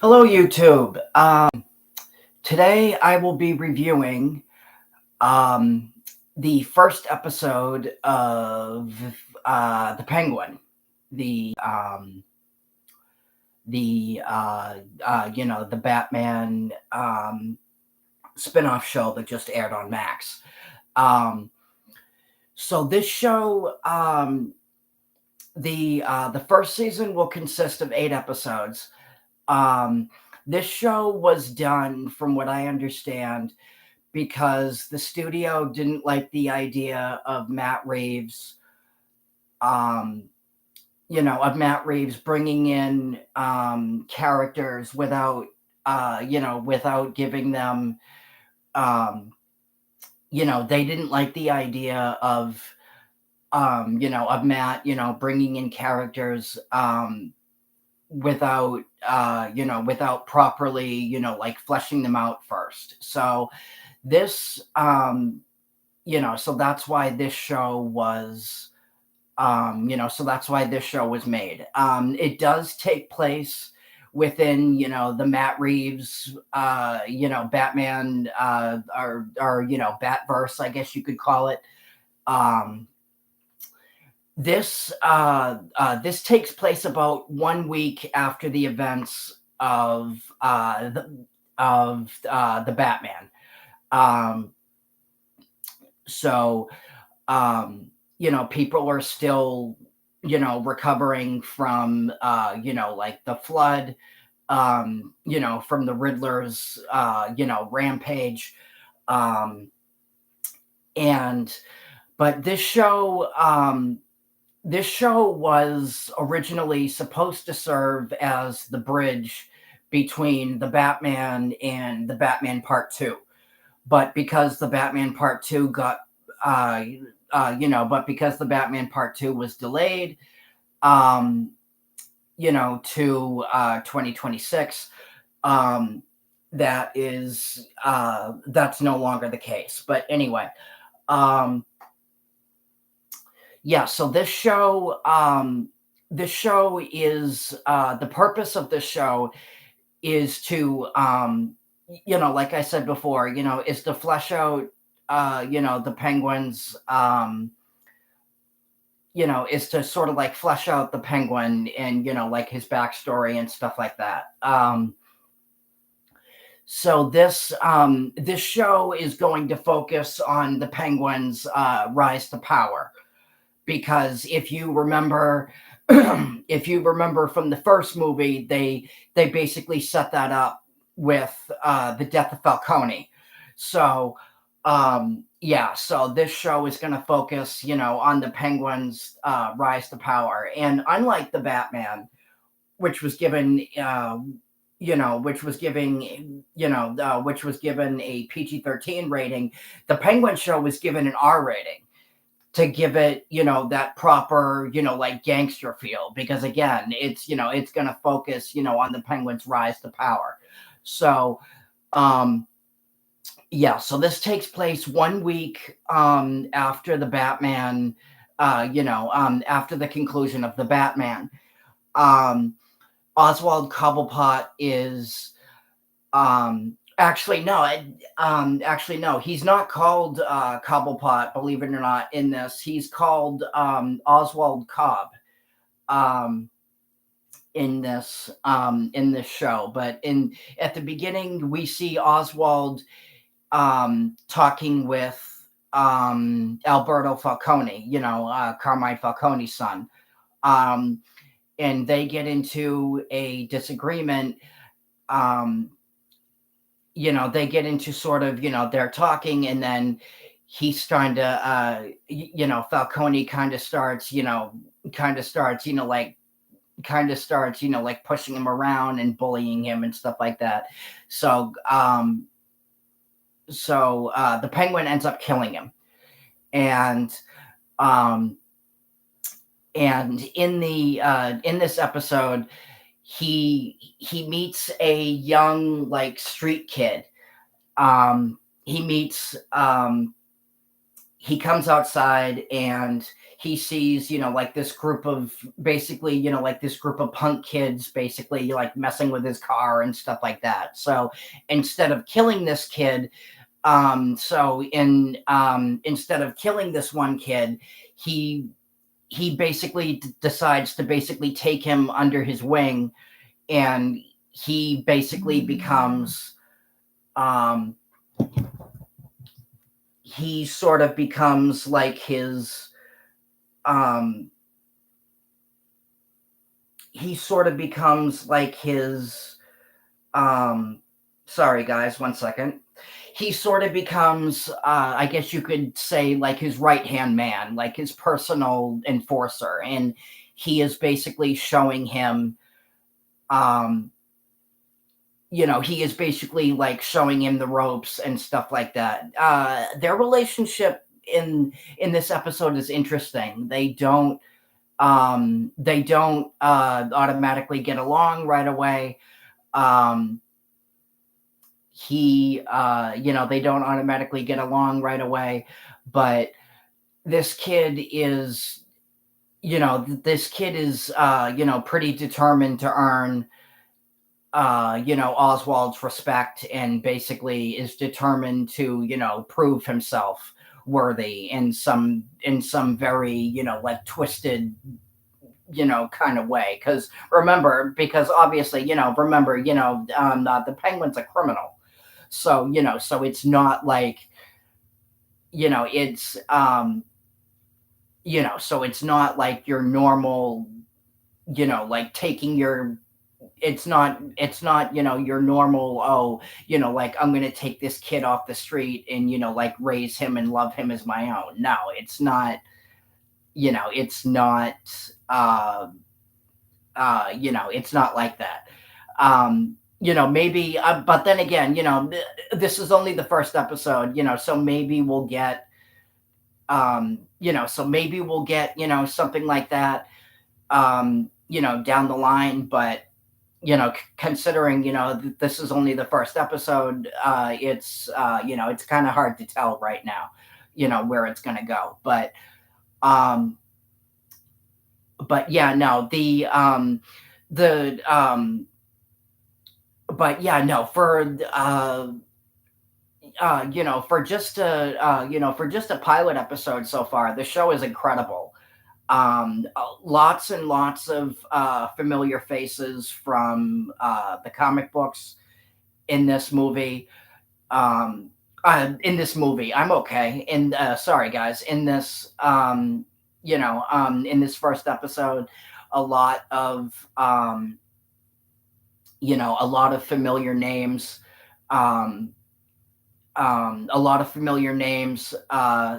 Hello, YouTube. Today I will be reviewing um, the first episode of The Penguin, the Batman spin-off show that just aired on Max. Um, so this show, the first season will consist of 8 episodes. Um, this show was done, from what I understand, because the studio didn't like the idea of um, Matt Reeves bringing in characters without giving them, um, they didn't like the idea of Matt, bringing in characters without properly, like fleshing them out first. So this, so that's why this show was made. It does take place within, the Matt Reeves, Batman, or Batverse, I guess you could call it. Um, this takes place about 1 week after the events of the Batman. Um, so people are still, recovering from, like the flood, from the Riddler's, rampage. Um, and, but this show was originally supposed to serve as the bridge between the Batman and the Batman Part 2. But because the Batman Part 2 got, but because the Batman Part 2 was delayed, um, to 2026, um, that's no longer the case. But anyway, um, yeah. So this show is, the purpose of this show is to, like I said before, is to flesh out, the Penguin's, is to sort of like flesh out the Penguin and, like his backstory and stuff like that. So this show is going to focus on the Penguin's rise to power, because if you remember, if you remember from the first movie, they basically set that up with the death of Falcone. So yeah, so this show is going to focus, on the Penguin's rise to power. And unlike the Batman, which was given, which was given a PG-13 rating, the Penguin show was given an R rating to give it, that proper, like gangster feel. Because again, it's going to focus, on the Penguin's rise to power. So, um, yeah, so this takes place 1 week after the Batman, after the conclusion of the Batman. Um, Oswald Cobblepot is, actually no, he's not called Cobblepot, believe it or not, in this. He's called Oswald Cobb um, in this show. But in at the beginning, we see Oswald talking with Alberto Falcone, Carmine Falcone's son. Um, and they get into a disagreement. Um, they get into sort of, they're talking, and then he's starting to, Falcone kind of starts, like pushing him around and bullying him and stuff like that. So, the Penguin ends up killing him. And, um, in this episode, he meets a young, like, street kid. He meets he comes outside and he sees, like this group of basically, like this group of punk kids basically like messing with his car and stuff like that. So instead of killing this kid, instead of killing this one kid, he basically decides to basically take him under his wing, and he basically becomes um he sort of becomes like his um he sort of becomes like his um sorry guys, one second. He sort of becomes, I guess you could say, like his right hand man, like his personal enforcer, and he is basically showing him, um he is basically like showing him the ropes and stuff like that. Their relationship in this episode is interesting. They don't automatically get along right away. um they don't automatically get along right away, but this kid is pretty determined to earn Oswald's respect, and basically is determined to prove himself worthy in some very like twisted kind of way. Because obviously, the Penguin's a criminal. So it's not like, it's so it's not like your normal, like taking your it's not your normal, oh, like I'm gonna take this kid off the street and like raise him and love him as my own. No, it's not uh it's not like that. Maybe, but then again, this is only the first episode, so maybe we'll get, something like that, down the line. But, considering, this is only the first episode, it's kind of hard to tell right now, where it's going to go. Um, but yeah, no, the, but yeah, no, for just a pilot episode so far, the show is incredible. Lots and lots of familiar faces from the comic books in this movie. I'm okay. And sorry, guys, in this first episode, a lot of a lot of familiar names. Um, a lot of familiar names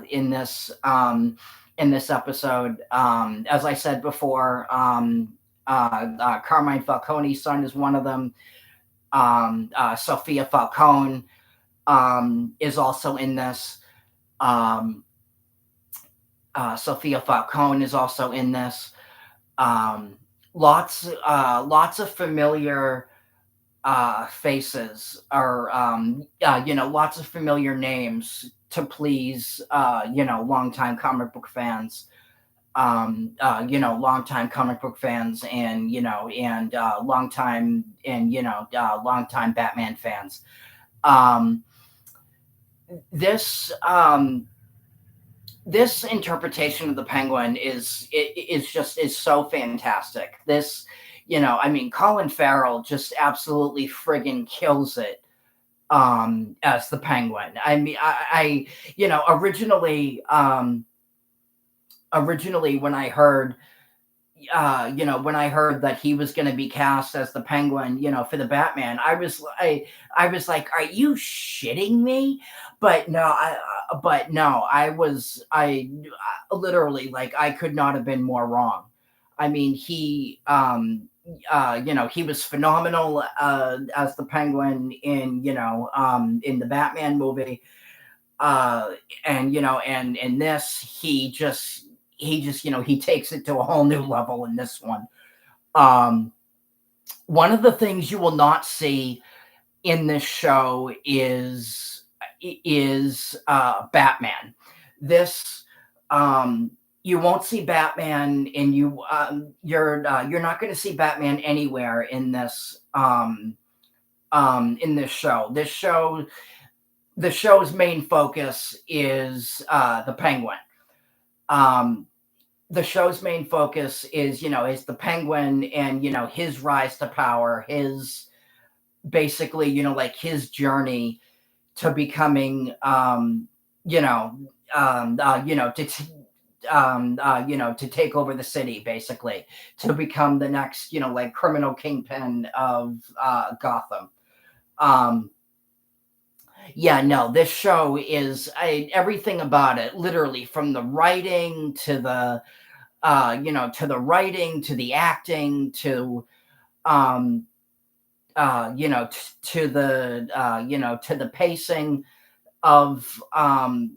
in this episode. As I said before, Carmine Falcone's son is one of them. Sophia Falcone is also in this. Um, Sophia Falcone is also in this. Um, lots of familiar faces, or lots of familiar names to please longtime comic book fans. Longtime comic book fans, and longtime Batman fans. Um, this this interpretation of the Penguin is so fantastic. I mean, Colin Farrell just absolutely friggin' kills it as the Penguin. I mean, originally when I heard when I heard that he was going to be cast as the Penguin, for the Batman, I was like, are you shitting me? But no, I literally, like, I could not have been more wrong. I mean, he was phenomenal as the Penguin in the Batman movie. And in this, he takes it to a whole new level in this one. Um, one of the things you will not see in this show is Batman. this, um, you won't see Batman, and you're not going to see Batman anywhere in this show. The show's main focus is the Penguin. Um, the show's main focus is, is the Penguin, and his rise to power, his basically, like his journey to becoming, you know, to to take over the city, basically, to become the next, like criminal kingpin of Gotham. Um, yeah, no, this show is everything about it, literally from the writing to the, to the writing, to the acting, to, um, to the, to the pacing of, of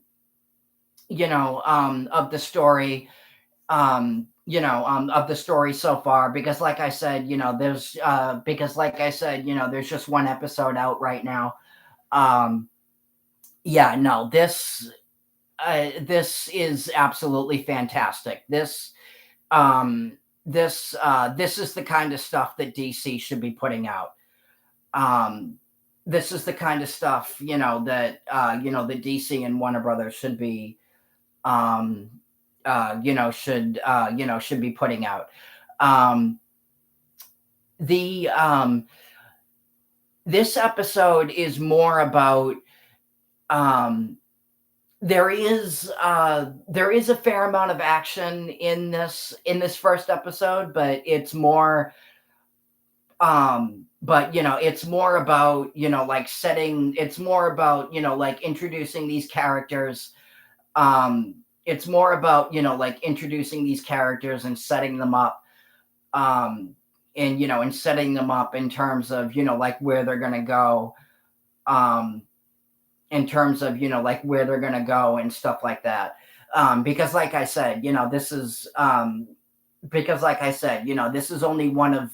the story, of the story so far, because like I said, there's just one episode out right now. Um, yeah, no, this is absolutely fantastic. This is the kind of stuff that DC should be putting out. Um, this is the kind of stuff, that DC and Warner Brothers should be, um, should be putting out. Um, the This episode is more about, um, there is a fair amount of action in this first episode, but it's more, it's more about, like setting, it's more about, like introducing these characters. It's more about, like introducing these characters and setting them up, um and setting them up in terms of, like where they're going to go, um in terms of, like where they're going to go and stuff like that. Because like I said, this is, because like I said, this is only one of,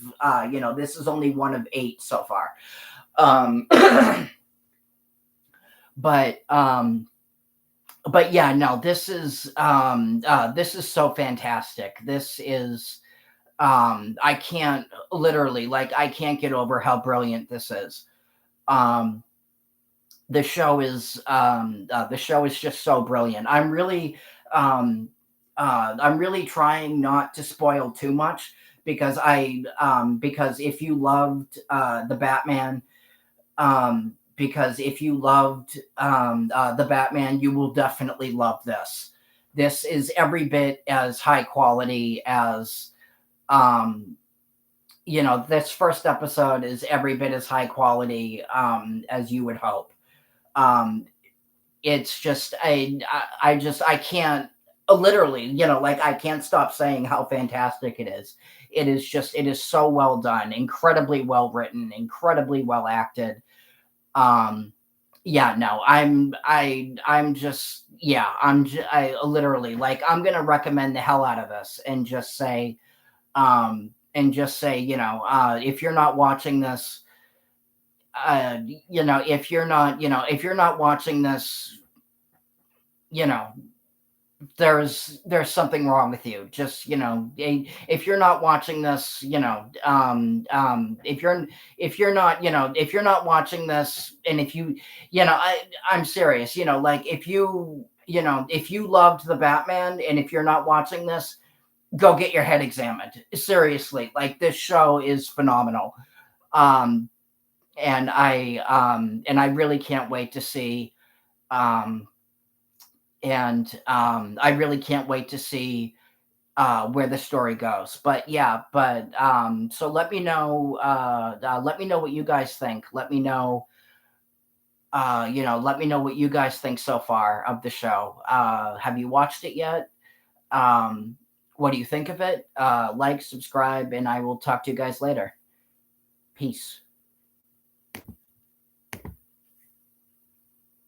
this is only one of 8 so far. Um but but yeah, no, this is so fantastic. This is, I can't, literally, like, I can't get over how brilliant this is. Um the show is just so brilliant. I'm really trying not to spoil too much, because if you loved the Batman, the Batman, you will definitely love this. This is every bit as high quality as, um this first episode is every bit as high quality, as you would hope. um it's just, I can't, literally, like, I can't stop saying how fantastic it is. It is so well done, incredibly well written, incredibly well acted. Yeah, no, I'm just, yeah, I literally, like, I'm gonna recommend the hell out of this, and just say, if you're not watching this, if you're not watching this, you know, there's something wrong with you. Just, if you're not watching this, if you're not watching this, and if you, I'm serious, like, if you loved the Batman, and if you're not watching this, go get your head examined. Seriously, like, this show is phenomenal. Um, and I really can't wait to see, um, I really can't wait to see where the story goes. But yeah, so let me know what you guys think. Let me know what you guys think so far of the show. Have you watched it yet? Um, what do you think of it? Like, subscribe, and I will talk to you guys later. Peace.